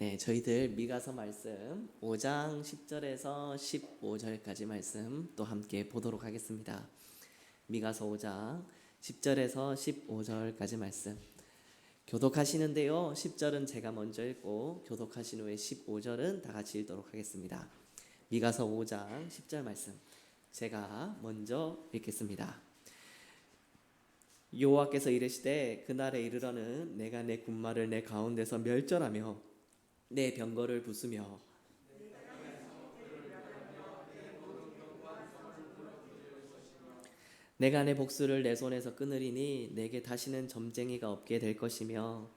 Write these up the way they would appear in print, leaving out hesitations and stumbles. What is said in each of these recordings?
네, 저희들 미가서 말씀 5장 10절에서 15절까지 말씀 또 함께 보도록 하겠습니다. 미가서 5장 10절에서 15절까지 말씀 교독하시는데요. 10절은 제가 먼저 읽고 교독하신 후에 15절은 다 같이 읽도록 하겠습니다. 미가서 5장 10절 말씀 제가 먼저 읽겠습니다. 여호와께서 이르시되 그날에 이르러는 내가 내 군마를 내 가운데서 멸절하며 내 병거를 부수며 내가 내 복수를 내 손에서 끊으리니 내게 다시는 점쟁이가 없게 될 것이며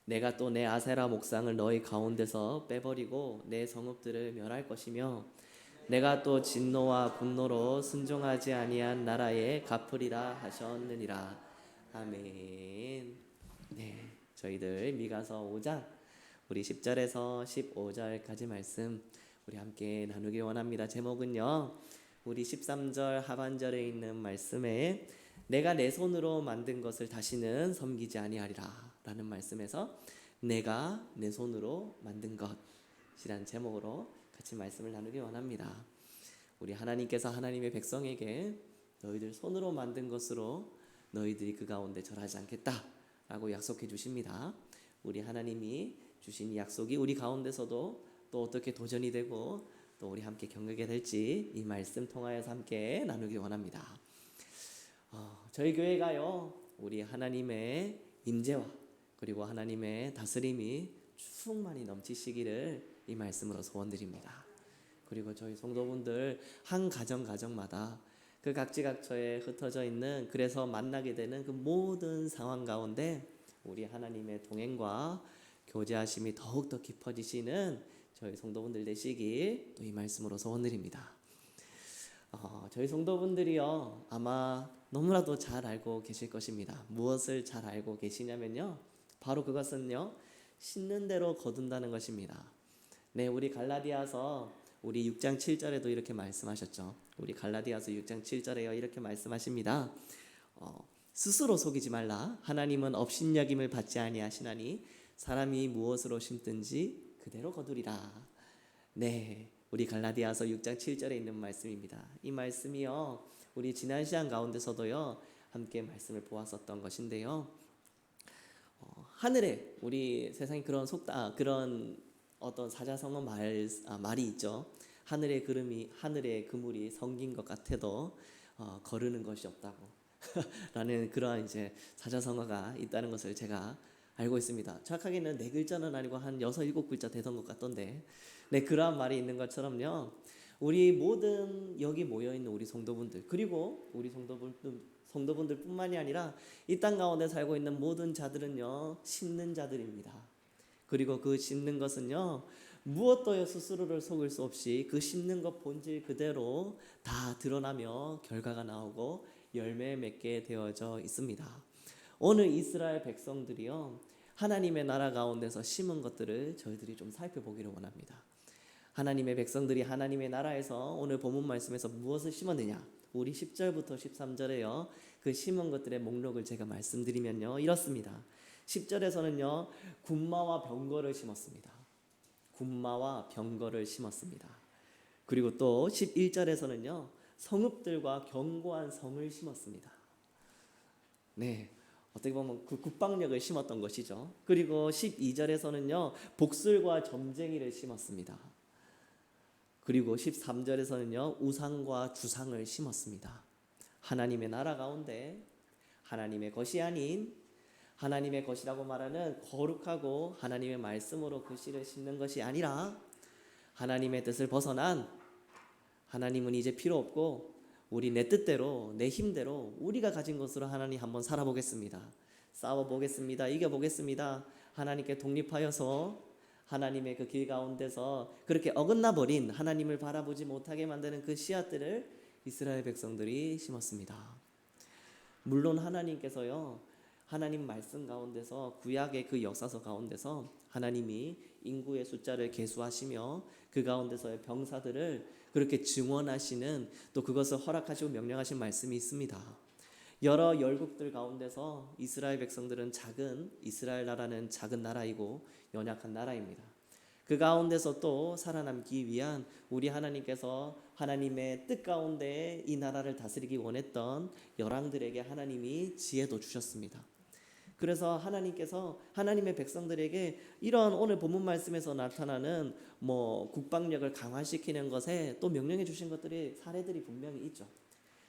내가 또 내 아세라 목상을 너희 가운데서 빼버리고 내 성읍들을 멸할 것이며 내가 또 진노와 분노로 순종하지 아니한 나라에 갚으리라 하셨느니라. 아멘. 네, 저희들 미가서 5장 우리 10절에서 15절까지 말씀 우리 함께 나누기 원합니다. 제목은요, 우리 13절 하반절에 있는 말씀에 내가 내 손으로 만든 것을 다시는 섬기지 아니하리라 라는 말씀에서 내가 내 손으로 만든 것이란 제목으로 같이 말씀을 나누기 원합니다. 우리 하나님께서 하나님의 백성에게 너희들 손으로 만든 것으로 너희들이 그 가운데 절하지 않겠다 라고 약속해 주십니다. 우리 하나님이 주신 이 약속이 우리 가운데서도 또 어떻게 도전이 되고 또 우리 함께 겪게 될지 이 말씀 통하여서 함께 나누기 원합니다. 저희 교회가요, 우리 하나님의 임재와 그리고 하나님의 다스림이 충만히 넘치시기를 이 말씀으로 소원드립니다. 그리고 저희 성도분들 한 가정마다 그 각지각처에 흩어져 있는 그래서 만나게 되는 그 모든 상황 가운데 우리 하나님의 동행과 교제하심이 더욱더 깊어지시는 저희 성도분들 되시길 또 이 말씀으로 소원드립니다. 저희 성도분들이요 아마 너무나도 잘 알고 계실 것입니다. 무엇을 잘 알고 계시냐면요, 바로 그것은요, 심는 대로 거둔다는 것입니다. 네, 우리 갈라디아서 우리 6장 7절에도 이렇게 말씀하셨죠. 우리 갈라디아서 6장 7절에요 이렇게 말씀하십니다. 스스로 속이지 말라. 하나님은 업신여김을 받지 아니하시나니 사람이 무엇으로 심든지 그대로 거두리라. 네, 우리 갈라디아서 6장 7절에 있는 말씀입니다. 이 말씀이요, 우리 지난 시간 가운데서도요 함께 말씀을 보았었던 것인데요. 하늘에 우리 세상에 그런 어떤 사자성어 말이 있죠. 하늘의 그물이 성긴 것 같아도 거르는 것이 없다고 라는 그러한 이제 사자성어가 있다는 것을 제가 알고 있습니다. 정확하게는 4글자는 아니고 한 6, 7글자 되던 것 같던데, 네, 그러한 말이 있는 것처럼요, 우리 모든 여기 모여있는 우리 성도분들 그리고 우리 성도분들 뿐만이 아니라 이 땅 가운데 살고 있는 모든 자들은요 심는 자들입니다. 그리고 그 심는 것은요 무엇도요 스스로를 속일 수 없이 그 심는 것 본질 그대로 다 드러나며 결과가 나오고 열매 맺게 되어져 있습니다. 오늘 이스라엘 백성들이요 하나님의 나라 가운데서 심은 것들을 저희들이 좀 살펴보기를 원합니다. 하나님의 백성들이 하나님의 나라에서 오늘 본문 말씀에서 무엇을 심었느냐, 우리 10절부터 13절에요 그 심은 것들의 목록을 제가 말씀드리면요 이렇습니다. 10절에서는요 군마와 병거를 심었습니다. 군마와 병거를 심었습니다. 그리고 또 11절에서는요 성읍들과 견고한 성을 심었습니다. 네, 어떻게 보면 그 국방력을 심었던 것이죠. 그리고 12절에서는요 복술과 점쟁이를 심었습니다. 그리고 13절에서는요 우상과 주상을 심었습니다. 하나님의 나라 가운데 하나님의 것이 아닌 하나님의 것이라고 말하는 거룩하고 하나님의 말씀으로 그 씨를 심는 것이 아니라 하나님의 뜻을 벗어난, 하나님은 이제 필요 없고 우리 내 뜻대로 내 힘대로 우리가 가진 것으로 하나님 한번 살아보겠습니다. 싸워보겠습니다. 이겨보겠습니다. 하나님께 독립하여서 하나님의 그 길 가운데서 그렇게 어긋나 버린 하나님을 바라보지 못하게 만드는 그 씨앗들을 이스라엘 백성들이 심었습니다. 물론 하나님께서요 하나님 말씀 가운데서 구약의 그 역사서 가운데서 하나님이 인구의 숫자를 계수하시며 그 가운데서의 병사들을 그렇게 증언하시는, 또 그것을 허락하시고 명령하신 말씀이 있습니다. 여러 열국들 가운데서 이스라엘 백성들은 이스라엘 나라는 작은 나라이고 연약한 나라입니다. 그 가운데서 또 살아남기 위한 우리 하나님께서 하나님의 뜻 가운데 이 나라를 다스리기 원했던 열왕들에게 하나님이 지혜도 주셨습니다. 그래서 하나님께서 하나님의 백성들에게 이런 오늘 본문 말씀에서 나타나는 국방력을 강화시키는 것에 또 명령해 주신 것들이 사례들이 분명히 있죠.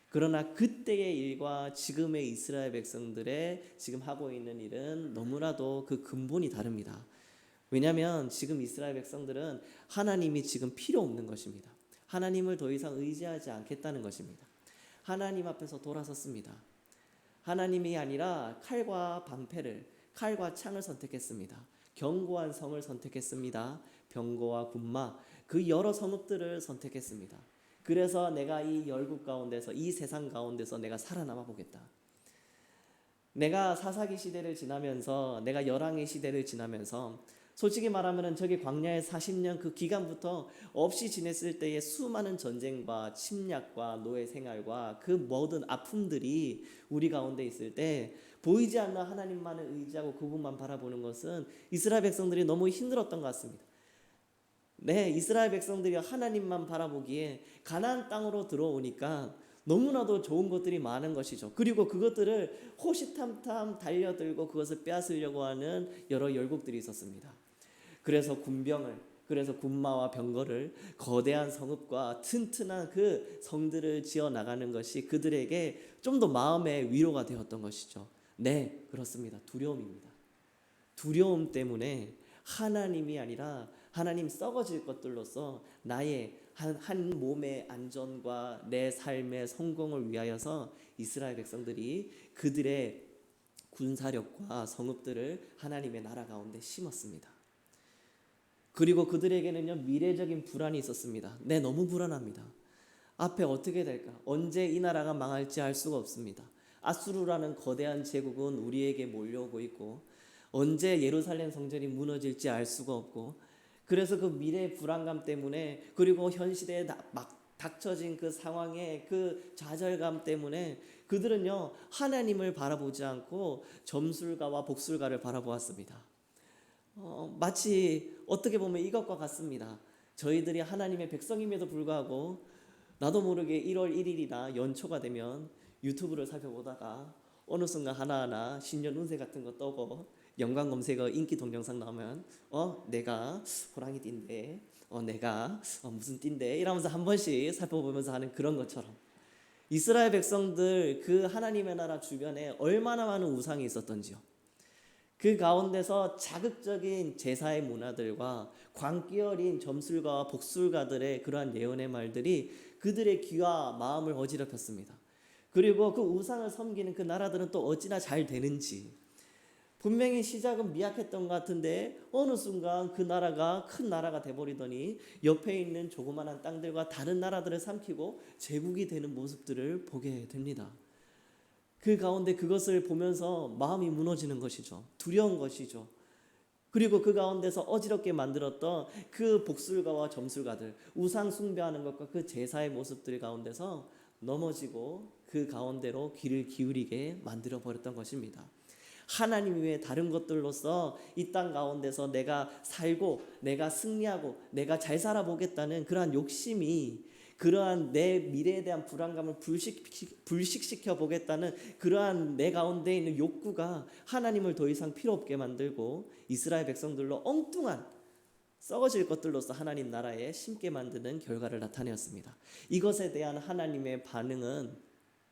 그러나 그때의 일과 지금의 이스라엘 백성들의 지금 하고 있는 일은 너무나도 그 근본이 다릅니다. 왜냐하면 지금 이스라엘 백성들은 하나님이 지금 필요 없는 것입니다. 하나님을 더 이상 의지하지 않겠다는 것입니다. 하나님 앞에서 돌아섰습니다. 하나님이 아니라 칼과 창을 선택했습니다. 견고한 성을 선택했습니다. 병거와 군마, 그 여러 성읍들을 선택했습니다. 그래서 내가 이 열국 가운데서, 이 세상 가운데서 내가 살아남아 보겠다. 내가 사사기 시대를 지나면서, 내가 열왕의 시대를 지나면서, 솔직히 말하면 저기 광야의 40년 그 기간부터 없이 지냈을 때의 수많은 전쟁과 침략과 노예 생활과 그 모든 아픔들이 우리 가운데 있을 때 보이지 않는 하나님만을 의지하고 그분만 바라보는 것은 이스라엘 백성들이 너무 힘들었던 것 같습니다. 네, 이스라엘 백성들이 하나님만 바라보기에 가나안 땅으로 들어오니까 너무나도 좋은 것들이 많은 것이죠. 그리고 그것들을 호시탐탐 달려들고 그것을 빼앗으려고 하는 여러 열국들이 있었습니다. 그래서 군마와 병거를, 거대한 성읍과 튼튼한 그 성들을 지어 나가는 것이 그들에게 좀 더 마음의 위로가 되었던 것이죠. 네, 그렇습니다. 두려움입니다. 두려움 때문에 하나님이 아니라 하나님 썩어질 것들로서 나의 한 몸의 안전과 내 삶의 성공을 위하여서 이스라엘 백성들이 그들의 군사력과 성읍들을 하나님의 나라 가운데 심었습니다. 그리고 그들에게는요, 미래적인 불안이 있었습니다. 네, 너무 불안합니다. 앞에 어떻게 될까? 언제 이 나라가 망할지 알 수가 없습니다. 아수르라는 거대한 제국은 우리에게 몰려오고 있고 언제 예루살렘 성전이 무너질지 알 수가 없고, 그래서 그 미래의 불안감 때문에, 그리고 현 시대에 막 닥쳐진 그 상황의 그 좌절감 때문에 그들은요, 하나님을 바라보지 않고 점술가와 복술가를 바라보았습니다. 마치 어떻게 보면 이것과 같습니다. 저희들이 하나님의 백성임에도 불구하고 나도 모르게 1월 1일이나 연초가 되면 유튜브를 살펴보다가 어느 순간 하나하나 신년 운세 같은 거 떠고 연관 검색어 인기 동영상 나오면 내가 호랑이 띠인데 내가 무슨 띠인데 이러면서 한 번씩 살펴보면서 하는 그런 것처럼 이스라엘 백성들 그 하나님의 나라 주변에 얼마나 많은 우상이 있었던지요. 그 가운데서 자극적인 제사의 문화들과 광기 어린 점술가와 복술가들의 그러한 예언의 말들이 그들의 귀와 마음을 어지럽혔습니다. 그리고 그 우상을 섬기는 그 나라들은 또 어찌나 잘 되는지, 분명히 시작은 미약했던 것 같은데 어느 순간 그 나라가 큰 나라가 돼버리더니 옆에 있는 조그마한 땅들과 다른 나라들을 삼키고 제국이 되는 모습들을 보게 됩니다. 그 가운데 그것을 보면서 마음이 무너지는 것이죠. 두려운 것이죠. 그리고 그 가운데서 어지럽게 만들었던 그 복술가와 점술가들, 우상 숭배하는 것과 그 제사의 모습들 가운데서 넘어지고 그 가운데로 귀를 기울이게 만들어버렸던 것입니다. 하나님 외에 다른 것들로서 이 땅 가운데서 내가 살고 내가 승리하고 내가 잘 살아보겠다는 그러한 욕심이, 그러한 내 미래에 대한 불안감을 불식시켜 보겠다는 그러한 내 가운데 있는 욕구가 하나님을 더 이상 필요 없게 만들고 이스라엘 백성들로 엉뚱한 썩어질 것들로서 하나님 나라에 심게 만드는 결과를 나타내었습니다. 이것에 대한 하나님의 반응은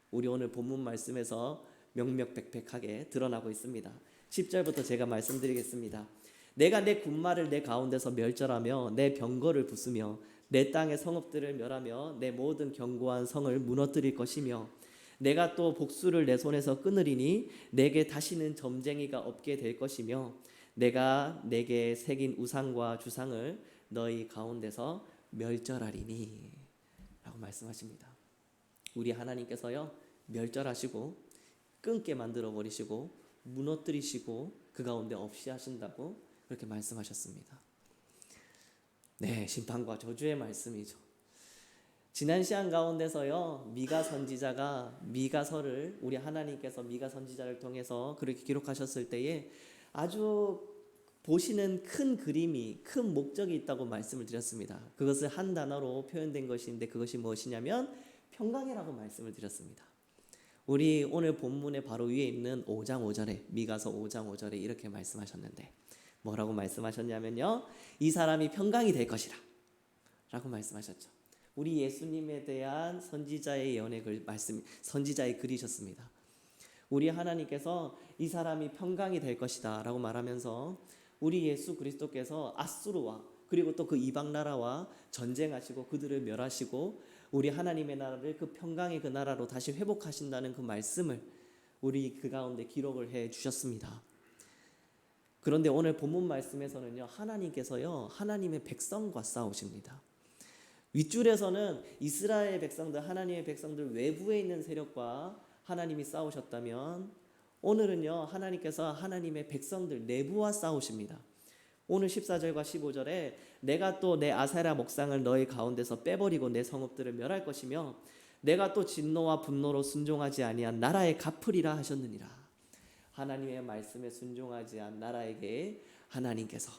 우리 오늘 본문 말씀에서 명명백백하게 드러나고 있습니다. 10절부터 제가 말씀드리겠습니다. 내가 내 군마를 내 가운데서 멸절하며 내 병거를 부수며 내 땅의 성읍들을 멸하며 내 모든 견고한 성을 무너뜨릴 것이며 내가 또 복수를 내 손에서 끊으리니 내게 다시는 점쟁이가 없게 될 것이며 내가 내게 새긴 우상과 주상을 너희 가운데서 멸절하리니 라고 말씀하십니다. 우리 하나님께서요, 멸절하시고 끊게 만들어 버리시고 무너뜨리시고 그 가운데 없이 하신다고 그렇게 말씀하셨습니다. 네, 심판과 저주의 말씀이죠. 지난 시간 가운데서요, 미가 선지자가 미가서를 우리 하나님께서 미가 선지자를 통해서 그렇게 기록하셨을 때에 아주 보시는 큰 그림이, 큰 목적이 있다고 말씀을 드렸습니다. 그것을 한 단어로 표현된 것인데 그것이 무엇이냐면 평강이라고 말씀을 드렸습니다. 우리 오늘 본문의 바로 위에 있는 5장 5절에 미가서 5장 5절에 이렇게 말씀하셨는데 뭐라고 말씀하셨냐면요, 이 사람이 평강이 될 것이라 라고 말씀하셨죠. 우리 예수님에 대한 선지자의 예언의 말씀, 선지자의 글이셨습니다. 우리 하나님께서 이 사람이 평강이 될 것이다 라고 말하면서 우리 예수 그리스도께서 아수르와 그리고 또 그 이방 나라와 전쟁하시고 그들을 멸하시고 우리 하나님의 나라를 그 평강의 그 나라로 다시 회복하신다는 그 말씀을 우리 그 가운데 기록을 해 주셨습니다. 그런데 오늘 본문 말씀에서는요, 하나님께서요, 하나님의 백성과 싸우십니다. 윗줄에서는 이스라엘 백성들, 하나님의 백성들 외부에 있는 세력과 하나님이 싸우셨다면 오늘은요, 하나님께서 하나님의 백성들 내부와 싸우십니다. 오늘 14절과 15절에 내가 또 내 아세라 목상을 너희 가운데서 빼버리고 내 성읍들을 멸할 것이며 내가 또 진노와 분노로 순종하지 아니한 나라에 갚으리라 하셨느니라. 하나님의 말씀에 순종하지 않은 나라에게 하나님께서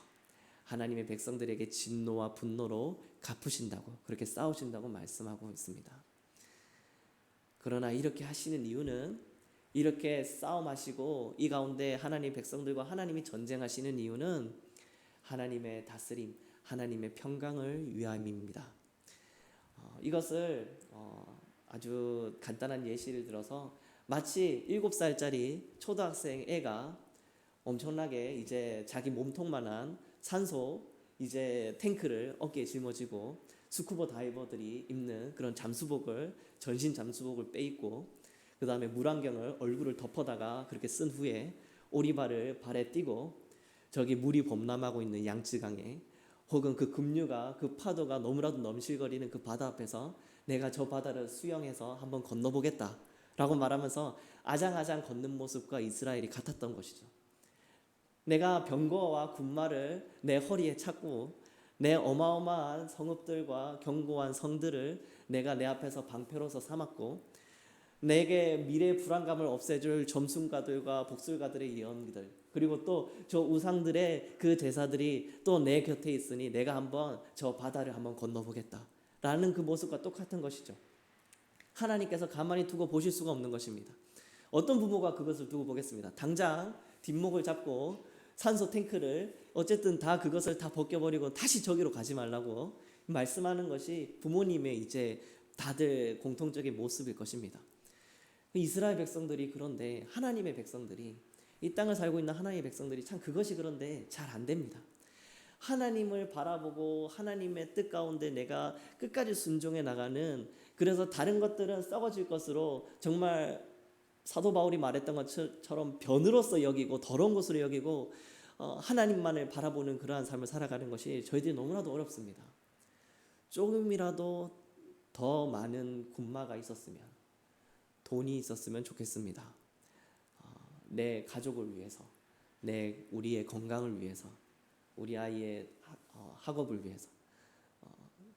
하나님의 백성들에게 진노와 분노로 갚으신다고, 그렇게 싸우신다고 말씀하고 있습니다. 그러나 이렇게 하시는 이유는, 이렇게 싸움하시고 이 가운데 하나님 백성들과 하나님이 전쟁하시는 이유는 하나님의 다스림, 하나님의 평강을 위함입니다. 이것을 아주 간단한 예시를 들어서 마치 7살짜리 초등학생 애가 엄청나게 이제 자기 몸통만한 산소 이제 탱크를 어깨에 짊어지고 스쿠버 다이버들이 입는 그런 잠수복을, 전신 잠수복을 빼입고 그 다음에 물안경을 얼굴을 덮어다가 그렇게 쓴 후에 오리발을 발에 띄고 저기 물이 범람하고 있는 양쯔강에 혹은 그 급류가, 그 파도가 너무나도 넘실거리는 그 바다 앞에서 내가 저 바다를 수영해서 한번 건너보겠다 라고 말하면서 아장아장 걷는 모습과 이스라엘이 같았던 것이죠. 내가 병거와 군마를 내 허리에 찾고 내 어마어마한 성읍들과 견고한 성들을 내가 내 앞에서 방패로서 삼았고 내게 미래의 불안감을 없애줄 점순가들과 복술가들의 예언들, 그리고 또 저 우상들의 그 제사들이 또 내 곁에 있으니 내가 한번 저 바다를 한번 건너보겠다 라는 그 모습과 똑같은 것이죠. 하나님께서 가만히 두고 보실 수가 없는 것입니다. 어떤 부모가 그것을 두고 보겠습니다. 당장 뒷목을 잡고 산소 탱크를 어쨌든 다 그것을 다 벗겨버리고 다시 저기로 가지 말라고 말씀하는 것이 부모님의 이제 다들 공통적인 모습일 것입니다. 이스라엘 백성들이, 그런데 하나님의 백성들이, 이 땅을 살고 있는 하나님의 백성들이 참 그것이 그런데 잘 안 됩니다. 하나님을 바라보고 하나님의 뜻 가운데 내가 끝까지 순종해 나가는, 그래서 다른 것들은 썩어질 것으로 정말 사도 바울이 말했던 것처럼 변으로서 여기고 더러운 것으로 여기고 하나님만을 바라보는 그러한 삶을 살아가는 것이 저희들이 너무나도 어렵습니다. 조금이라도 더 많은 군마가 있었으면, 돈이 있었으면 좋겠습니다. 내 가족을 위해서, 우리의 건강을 위해서, 우리 아이의 학업을 위해서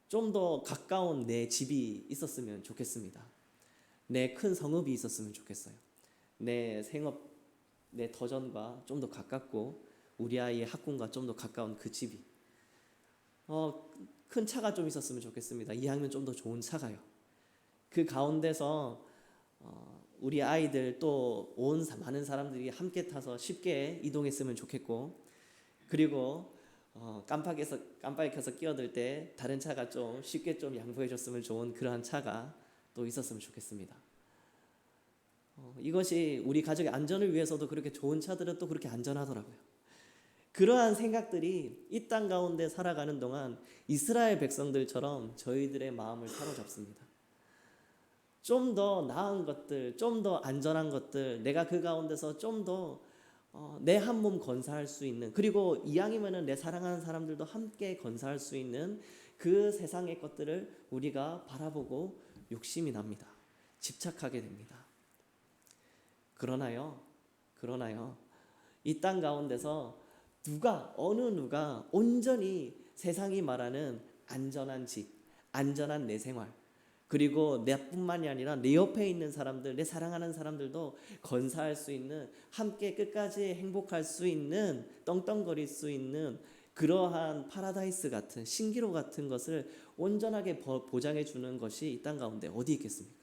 좀 더 가까운 내 집이 있었으면 좋겠습니다. 내 큰 성읍이 있었으면 좋겠어요. 내 생업, 내 터전과 좀 더 가깝고 우리 아이의 학군과 좀 더 가까운 그 집이, 큰 차가 좀 있었으면 좋겠습니다. 이왕이면 좀 더 좋은 차가요. 그 가운데서 우리 아이들 또 온 많은 사람들이 함께 타서 쉽게 이동했으면 좋겠고, 그리고 깜빡이 켜서 끼어들 때 다른 차가 좀 쉽게 좀 양보해 줬으면 좋은 그러한 차가 또 있었으면 좋겠습니다. 이것이 우리 가족의 안전을 위해서도 그렇게 좋은 차들은 또 그렇게 안전하더라고요. 그러한 생각들이 이 땅 가운데 살아가는 동안 이스라엘 백성들처럼 저희들의 마음을 사로잡습니다. 좀 더 나은 것들, 좀 더 안전한 것들, 내가 그 가운데서 좀 더 내 한 몸 건사할 수 있는, 그리고 이왕이면은 내 사랑하는 사람들도 함께 건사할 수 있는 그 세상의 것들을 우리가 바라보고 욕심이 납니다. 집착하게 됩니다. 그러나요, 이 땅 가운데서 어느 누가 온전히 세상이 말하는 안전한 집, 안전한 내 생활, 그리고 나뿐만이 아니라 내 옆에 있는 사람들, 내 사랑하는 사람들도 건사할 수 있는, 함께 끝까지 행복할 수 있는, 떵떵거릴 수 있는 그러한 파라다이스 같은, 신기루 같은 것을 온전하게 보장해 주는 것이 이 땅 가운데 어디 있겠습니까?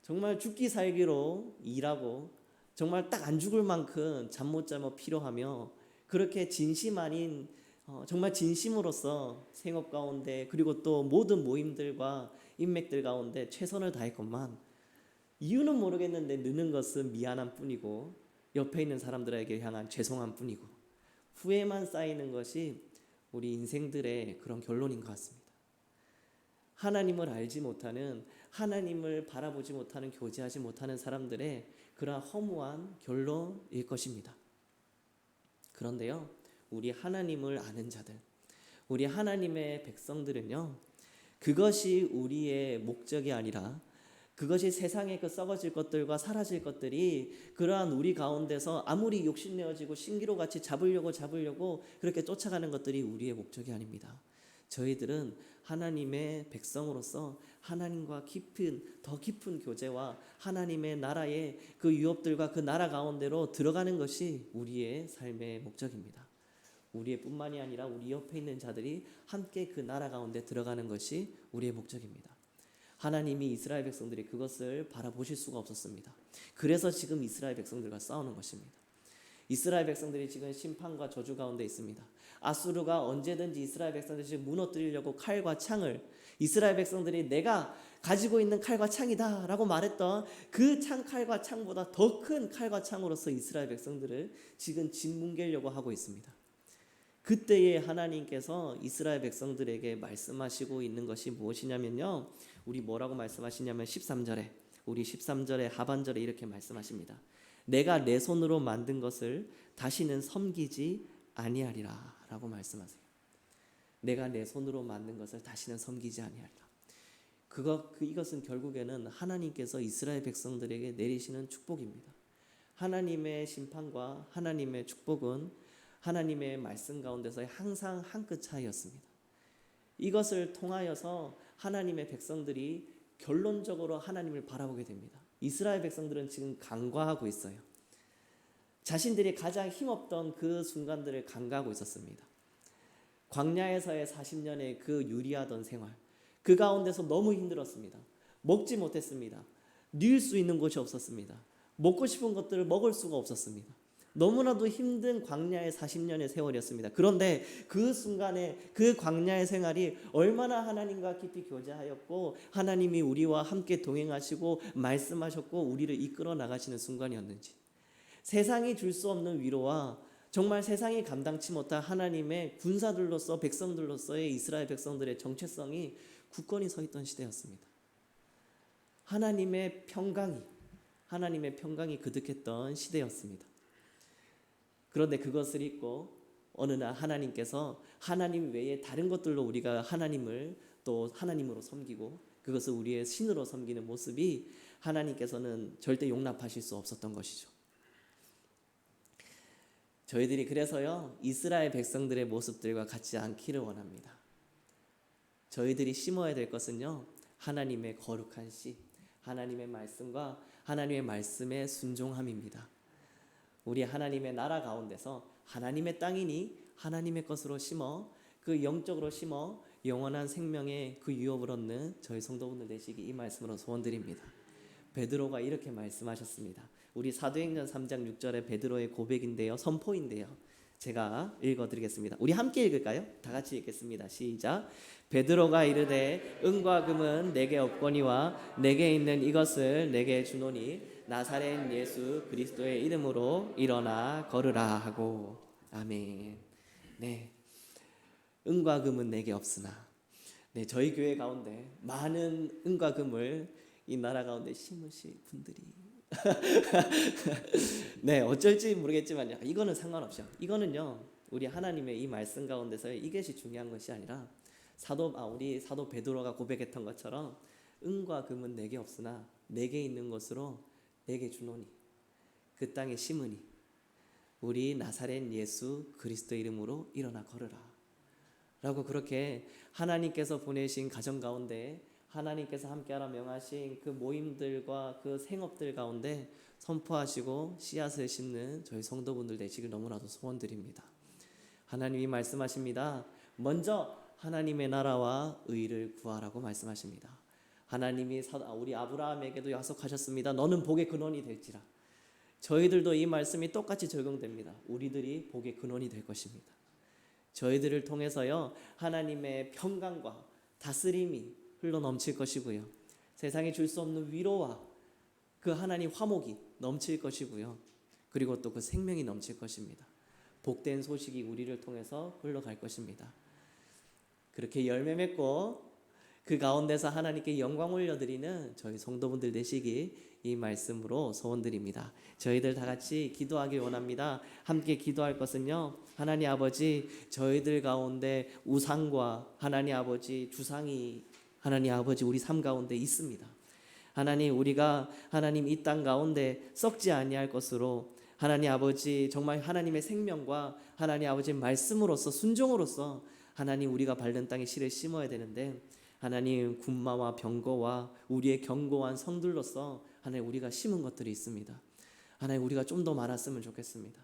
정말 죽기 살기로 일하고 정말 딱 안 죽을 만큼 잠 못 자며 필요하며, 그렇게 진심 아닌 정말 진심으로서 생업 가운데 그리고 또 모든 모임들과 인맥들 가운데 최선을 다했건만 이유는 모르겠는데 느는 것은 미안함 뿐이고 옆에 있는 사람들에게 향한 죄송함 뿐이고 후회만 쌓이는 것이 우리 인생들의 그런 결론인 것 같습니다. 하나님을 알지 못하는, 하나님을 바라보지 못하는, 교제하지 못하는 사람들의 그러한 허무한 결론일 것입니다. 그런데요, 우리 하나님을 아는 자들, 우리 하나님의 백성들은요, 그것이 우리의 목적이 아니라 그것이 세상의 그 썩어질 것들과 사라질 것들이 그러한 우리 가운데서 아무리 욕심내어지고 신기로같이 잡으려고 그렇게 쫓아가는 것들이 우리의 목적이 아닙니다. 저희들은 하나님의 백성으로서 하나님과 더 깊은 교제와 하나님의 나라의 그 유업들과 그 나라 가운데로 들어가는 것이 우리의 삶의 목적입니다. 우리의 뿐만이 아니라 우리 옆에 있는 자들이 함께 그 나라 가운데 들어가는 것이 우리의 목적입니다. 하나님이 이스라엘 백성들이 그것을 바라보실 수가 없었습니다. 그래서 지금 이스라엘 백성들과 싸우는 것입니다. 이스라엘 백성들이 지금 심판과 저주 가운데 있습니다. 아수르가 언제든지 이스라엘 백성들이 지금 무너뜨리려고 칼과 창을, 이스라엘 백성들이 내가 가지고 있는 칼과 창이다 라고 말했던 그 칼과 창보다 더 큰 칼과 창으로서 이스라엘 백성들을 지금 짓뭉개려고 하고 있습니다. 그때에 하나님께서 이스라엘 백성들에게 말씀하시고 있는 것이 무엇이냐면요, 우리 뭐라고 말씀하시냐면 13절에, 우리 13절의 하반절에 이렇게 말씀하십니다. 내가 내 손으로 만든 것을 다시는 섬기지 아니하리라 라고 말씀하세요. 내가 내 손으로 만든 것을 다시는 섬기지 아니하리라. 이것은 결국에는 하나님께서 이스라엘 백성들에게 내리시는 축복입니다. 하나님의 심판과 하나님의 축복은 하나님의 말씀 가운데서 항상 한 끗 차이였습니다. 이것을 통하여서 하나님의 백성들이 결론적으로 하나님을 바라보게 됩니다. 이스라엘 백성들은 지금 간과하고 있어요. 자신들이 가장 힘없던 그 순간들을 간과하고 있었습니다. 광야에서의 40년의 그 유리하던 생활, 그 가운데서 너무 힘들었습니다. 먹지 못했습니다. 누울 수 있는 곳이 없었습니다. 먹고 싶은 것들을 먹을 수가 없었습니다. 너무나도 힘든 광야의 40년의 세월이었습니다. 그런데 그 순간에 그 광야의 생활이 얼마나 하나님과 깊이 교제하였고 하나님이 우리와 함께 동행하시고 말씀하셨고 우리를 이끌어 나가시는 순간이었는지, 세상이 줄 수 없는 위로와 정말 세상이 감당치 못할 하나님의 군사들로서 백성들로서의 이스라엘 백성들의 정체성이 굳건히 서 있던 시대였습니다. 하나님의 평강이 그득했던 시대였습니다. 그런데 그것을 잊고 어느 날 하나님께서 하나님 외에 다른 것들로 우리가 하나님을 또 하나님으로 섬기고 그것을 우리의 신으로 섬기는 모습이 하나님께서는 절대 용납하실 수 없었던 것이죠. 저희들이 그래서요, 이스라엘 백성들의 모습들과 같지 않기를 원합니다. 저희들이 심어야 될 것은요, 하나님의 거룩한 씨, 하나님의 말씀과 하나님의 말씀의 순종함입니다. 우리 하나님의 나라 가운데서 하나님의 땅이니 하나님의 것으로 심어 그 영적으로 심어 영원한 생명의 그 유업을 얻는 저희 성도분들 되시기 이 말씀으로 소원드립니다. 베드로가 이렇게 말씀하셨습니다. 우리 사도행전 3장 6절의 베드로의 고백인데요, 선포인데요, 제가 읽어드리겠습니다. 우리 함께 읽을까요? 다 같이 읽겠습니다. 시작. 베드로가 이르되 은과 금은 내게 없거니와 내게 있는 이것을 내게 주노니 나사렛 예수 그리스도의 이름으로 일어나 걸으라 하고. 아멘. 네, 은과 금은 내게 없으나, 네, 저희 교회 가운데 많은 은과 금을 이 나라 가운데 심으실 분들이 네, 어쩔지 모르겠지만요, 이거는 상관없죠. 이거는요, 우리 하나님의 이 말씀 가운데서의 이것이 중요한 것이 아니라 우리 사도 베드로가 고백했던 것처럼 은과 금은 내게 없으나 내게 있는 것으로 내게 주노니 그 땅에 심으니 우리 나사렛 예수 그리스도 이름으로 일어나 걸으라 라고, 그렇게 하나님께서 보내신 가정 가운데 하나님께서 함께하라 명하신 그 모임들과 그 생업들 가운데 선포하시고 씨앗을 심는 저희 성도분들 되시길 너무나도 소원드립니다. 하나님이 말씀하십니다. 먼저 하나님의 나라와 의를 구하라고 말씀하십니다. 하나님이 우리 아브라함에게도 약속하셨습니다. 너는 복의 근원이 될지라. 저희들도 이 말씀이 똑같이 적용됩니다. 우리들이 복의 근원이 될 것입니다. 저희들을 통해서요 하나님의 평강과 다스림이 흘러 넘칠 것이고요. 세상에 줄 수 없는 위로와 그 하나님 화목이 넘칠 것이고요. 그리고 또 그 생명이 넘칠 것입니다. 복된 소식이 우리를 통해서 흘러갈 것입니다. 그렇게 열매 맺고 그 가운데서 하나님께 영광 올려드리는 저희 성도분들 되시기 이 말씀으로 소원드립니다. 저희들 다 같이 기도하길 원합니다. 함께 기도할 것은요, 하나님 아버지, 저희들 가운데 우상과 하나님 아버지 주상이 하나님 아버지 우리 삶 가운데 있습니다. 하나님, 우리가 하나님 이 땅 가운데 썩지 아니할 것으로 하나님 아버지 정말 하나님의 생명과 하나님 아버지 말씀으로서 순종으로서 하나님 우리가 밟는 땅에 씨를 심어야 되는데, 하나님 군마와 병거와 우리의 견고한 성들로서 하나님 우리가 심은 것들이 있습니다. 하나님 우리가 좀 더 많았으면 좋겠습니다.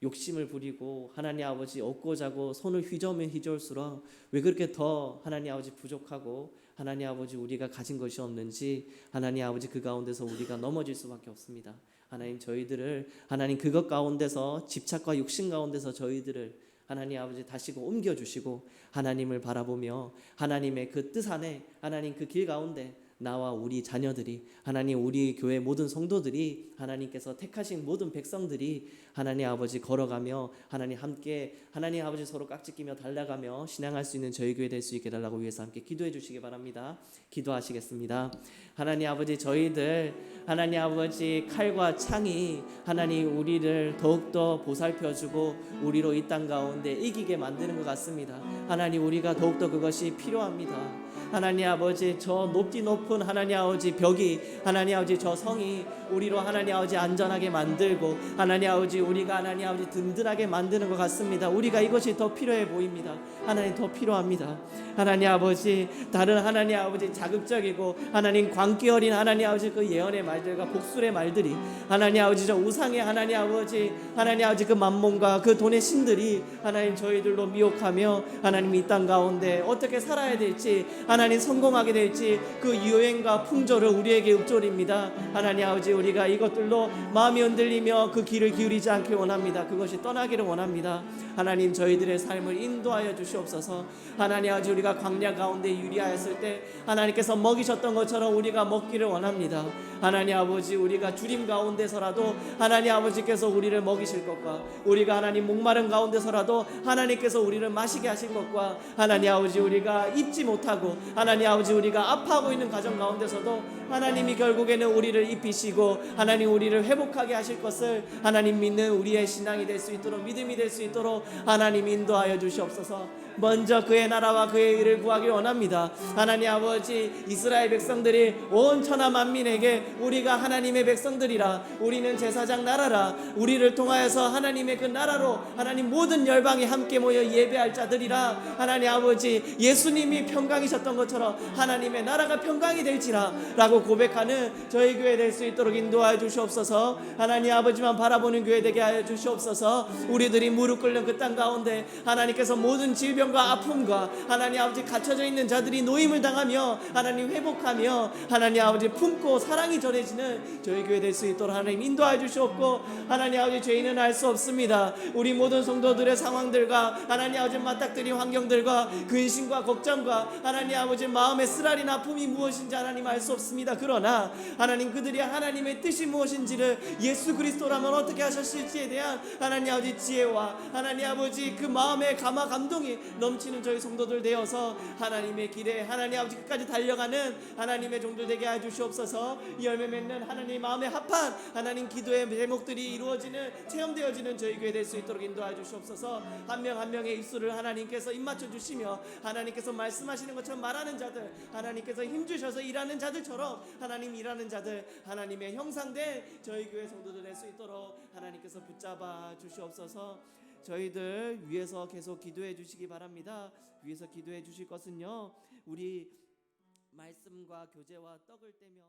욕심을 부리고 하나님 아버지 얻고자고 손을 휘저으면 휘저을수록 왜 그렇게 더 하나님 아버지 부족하고 하나님 아버지 우리가 가진 것이 없는지 하나님 아버지 그 가운데서 우리가 넘어질 수밖에 없습니다. 하나님 저희들을 하나님 그것 가운데서 집착과 욕심 가운데서 저희들을 하나님 아버지 다시금 옮겨주시고 하나님을 바라보며 하나님의 그 뜻 안에 하나님 그 길 가운데 나와 우리 자녀들이 하나님 우리 교회 모든 성도들이 하나님께서 택하신 모든 백성들이 하나님 아버지 걸어가며 하나님 함께 하나님 아버지 서로 깍지 끼며 달려가며 신앙할 수 있는 저희 교회 될 수 있게 달라고 위해서 함께 기도해 주시기 바랍니다. 기도하시겠습니다. 하나님 아버지 저희들 하나님 아버지 칼과 창이 하나님 우리를 더욱더 보살펴주고 우리로 이 땅 가운데 이기게 만드는 것 같습니다. 하나님 우리가 더욱더 그것이 필요합니다. 하나님 아버지 저 높은 하나님 아버지 벽이 하나님 아버지 저 성이 우리로 하나님 아버지 안전하게 만들고 하나님 아버지 우리가 하나님 아버지 든든하게 만드는 것 같습니다. 우리가 이것이 더 필요해 보입니다. 하나님 더 필요합니다. 하나님 아버지 다른 하나님 아버지 자극적이고 하나님 광기 어린 하나님 아버지 그 예언의 말들과 복술의 말들이 하나님 아버지 저 우상의 하나님 아버지 그 만몬과 그 돈의 신들이 하나님 저희들로 미혹하며 하나님 이 땅 가운데 어떻게 살아야 될지 하나님 성공하게 될지 그 유행과 풍조를 우리에게 읊조립니다. 하나님 아버지 우리가 이것들로 마음이 흔들리며 그 길을 기울이지 않길 원합니다. 그것이 떠나기를 원합니다. 하나님 저희들의 삶을 인도하여 주시옵소서. 하나님 아버지 우리가 광야 가운데 유리하였을 때 하나님께서 먹이셨던 것처럼 우리가 먹기를 원합니다. 하나님 아버지 우리가 주림 가운데서라도 하나님 아버지께서 우리를 먹이실 것과 우리가 하나님 목마른 가운데서라도 하나님께서 우리를 마시게 하신 것과 하나님 아버지 우리가 잊지 못하고 하나님 아버지 우리가 아파하고 있는 가정 가운데서도 하나님이 결국에는 우리를 입히시고 하나님 우리를 회복하게 하실 것을 하나님 믿는 우리의 신앙이 될 수 있도록 믿음이 될 수 있도록 하나님 인도하여 주시옵소서. 먼저 그의 나라와 그의 의를 구하길 원합니다. 하나님 아버지 이스라엘 백성들이 온 천하 만민에게 우리가 하나님의 백성들이라 우리는 제사장 나라라 우리를 통하여서 하나님의 그 나라로 하나님 모든 열방이 함께 모여 예배할 자들이라 하나님 아버지 예수님이 평강이셨던 것처럼 하나님의 나라가 평강이 될지라 라고 고백하는 저희 교회 될 수 있도록 인도하여 주시옵소서. 하나님 아버지만 바라보는 교회 되게 하여 주시옵소서. 우리들이 무릎 꿇는 그 땅 가운데 하나님께서 모든 질병과 아픔과 하나님 아버지 갇혀져 있는 자들이 노임을 당하며 하나님 회복하며 하나님 아버지 품고 사랑이 전해지는 저희 교회 될 수 있도록 하나님 인도하여 주시옵고 하나님 아버지 죄인은 알 수 없습니다. 우리 모든 성도들의 상황들과 하나님 아버지 맞닥뜨린 환경들과 근심과 걱정과 하나님 아버지 마음의 쓰라린 아픔이 무엇인지 하나님 알 수 없습니다. 그러나 하나님 그들이 하나님의 뜻이 무엇인지를 예수 그리스도라면 어떻게 하셨을지에 대한 하나님 아버지 지혜와 하나님 아버지 그 마음의 감화 감동이 넘치는 저희 성도들 되어서 하나님의 길에 하나님 아버지 끝까지 달려가는 하나님의 종들 되게 해 주시옵소서. 열매 맺는 하나님 마음에 합한 하나님 기도의 제목들이 이루어지는 체험되어지는 저희 교회 될 수 있도록 인도해 주시옵소서. 한 명 한 명의 입술을 하나님께서 입맞춰 주시며 하나님께서 말씀하시는 것처럼 말하는 자들 하나님께서 힘주셔서 일하는 자들처럼 하나님 일하는 자들 하나님의 형상된 저희 교회 성도들 될 수 있도록 하나님께서 붙잡아 주시옵소서. 저희들 위해서 계속 기도해 주시기 바랍니다. 위해서 기도해 주실 것은요 우리 말씀과 교제와 떡을 떼며